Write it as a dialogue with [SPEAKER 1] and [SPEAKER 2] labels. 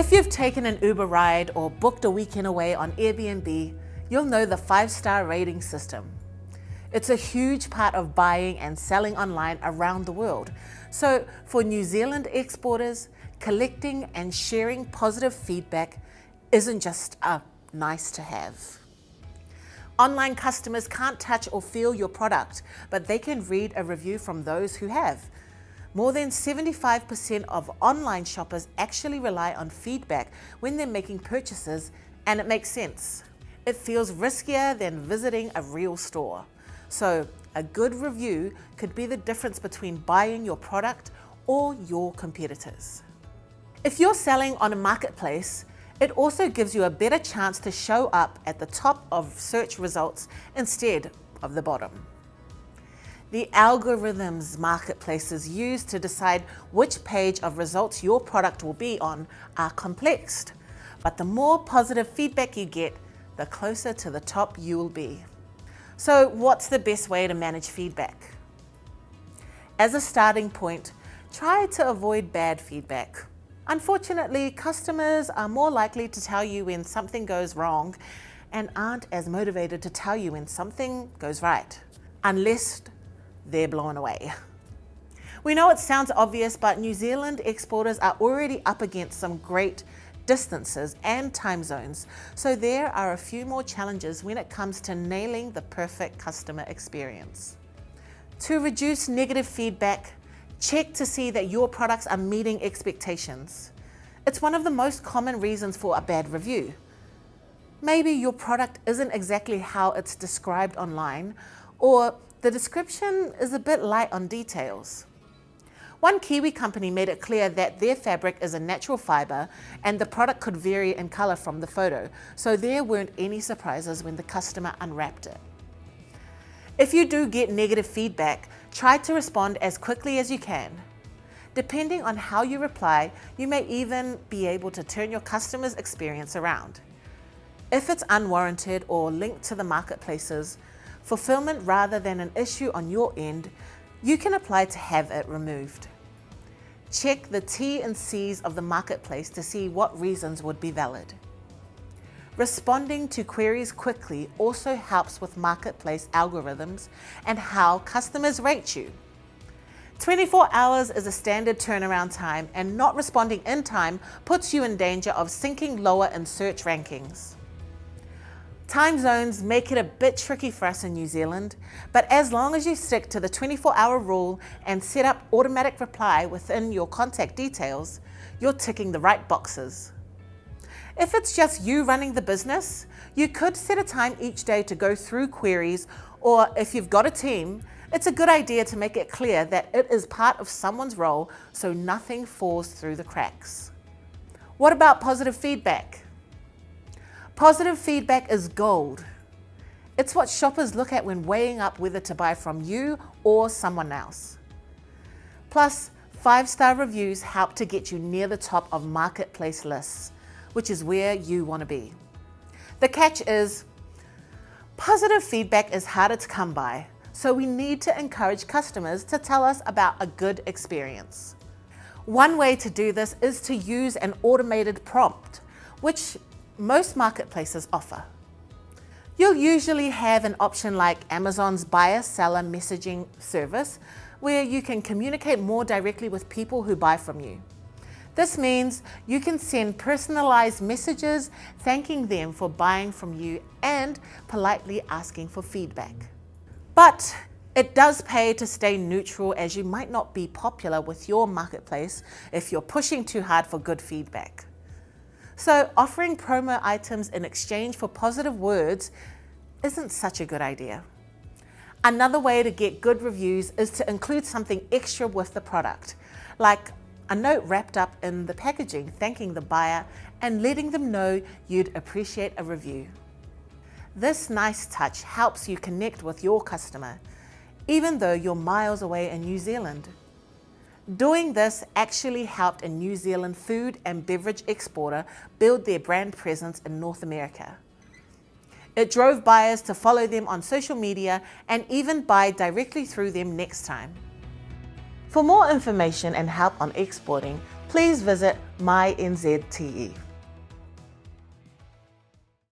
[SPEAKER 1] If you've taken an Uber ride or booked a weekend away on Airbnb, you'll know the 5-star rating system. It's a huge part of buying and selling online around the world. So for New Zealand exporters, collecting and sharing positive feedback isn't just a nice to have. Online customers can't touch or feel your product, but they can read a review from those who have. More than 75% of online shoppers actually rely on feedback when they're making purchases, and it makes sense. It feels riskier than visiting a real store. So a good review could be the difference between buying your product or your competitors. If you're selling on a marketplace, it also gives you a better chance to show up at the top of search results instead of the bottom. The algorithms marketplaces use to decide which page of results your product will be on are complex, but the more positive feedback you get, the closer to the top you will be. So what's the best way to manage feedback? As a starting point, try to avoid bad feedback. Unfortunately, customers are more likely to tell you when something goes wrong and aren't as motivated to tell you when something goes right, unless they're blown away. We know it sounds obvious, but New Zealand exporters are already up against some great distances and time zones, so there are a few more challenges when it comes to nailing the perfect customer experience. To reduce negative feedback, check to see that your products are meeting expectations. It's one of the most common reasons for a bad review. Maybe your product isn't exactly how it's described online, or the description is a bit light on details. One Kiwi company made it clear that their fabric is a natural fibre and the product could vary in colour from the photo, so there weren't any surprises when the customer unwrapped it. If you do get negative feedback, try to respond as quickly as you can. Depending on how you reply, you may even be able to turn your customer's experience around. If it's unwarranted or linked to the marketplaces, fulfillment rather than an issue on your end, you can apply to have it removed. Check the T's and C's of the marketplace to see what reasons would be valid. Responding to queries quickly also helps with marketplace algorithms and how customers rate you. 24 hours is a standard turnaround time, and not responding in time puts you in danger of sinking lower in search rankings. Time zones make it a bit tricky for us in New Zealand, but as long as you stick to the 24-hour rule and set up automatic reply within your contact details, you're ticking the right boxes. If it's just you running the business, you could set a time each day to go through queries, or if you've got a team, it's a good idea to make it clear that it is part of someone's role so nothing falls through the cracks. What about positive feedback? Positive feedback is gold. It's what shoppers look at when weighing up whether to buy from you or someone else. Plus, 5-star reviews help to get you near the top of marketplace lists, which is where you want to be. The catch is, positive feedback is harder to come by, so we need to encourage customers to tell us about a good experience. One way to do this is to use an automated prompt, which most marketplaces offer. You'll usually have an option like Amazon's buyer-seller messaging service, where you can communicate more directly with people who buy from you. This means you can send personalized messages thanking them for buying from you and politely asking for feedback. But it does pay to stay neutral, as you might not be popular with your marketplace if you're pushing too hard for good feedback. So offering promo items in exchange for positive words isn't such a good idea. Another way to get good reviews is to include something extra with the product, like a note wrapped up in the packaging thanking the buyer and letting them know you'd appreciate a review. This nice touch helps you connect with your customer, even though you're miles away in New Zealand. Doing this actually helped a New Zealand food and beverage exporter build their brand presence in North America. It drove buyers to follow them on social media and even buy directly through them next time. For more information and help on exporting, please visit MyNZTE.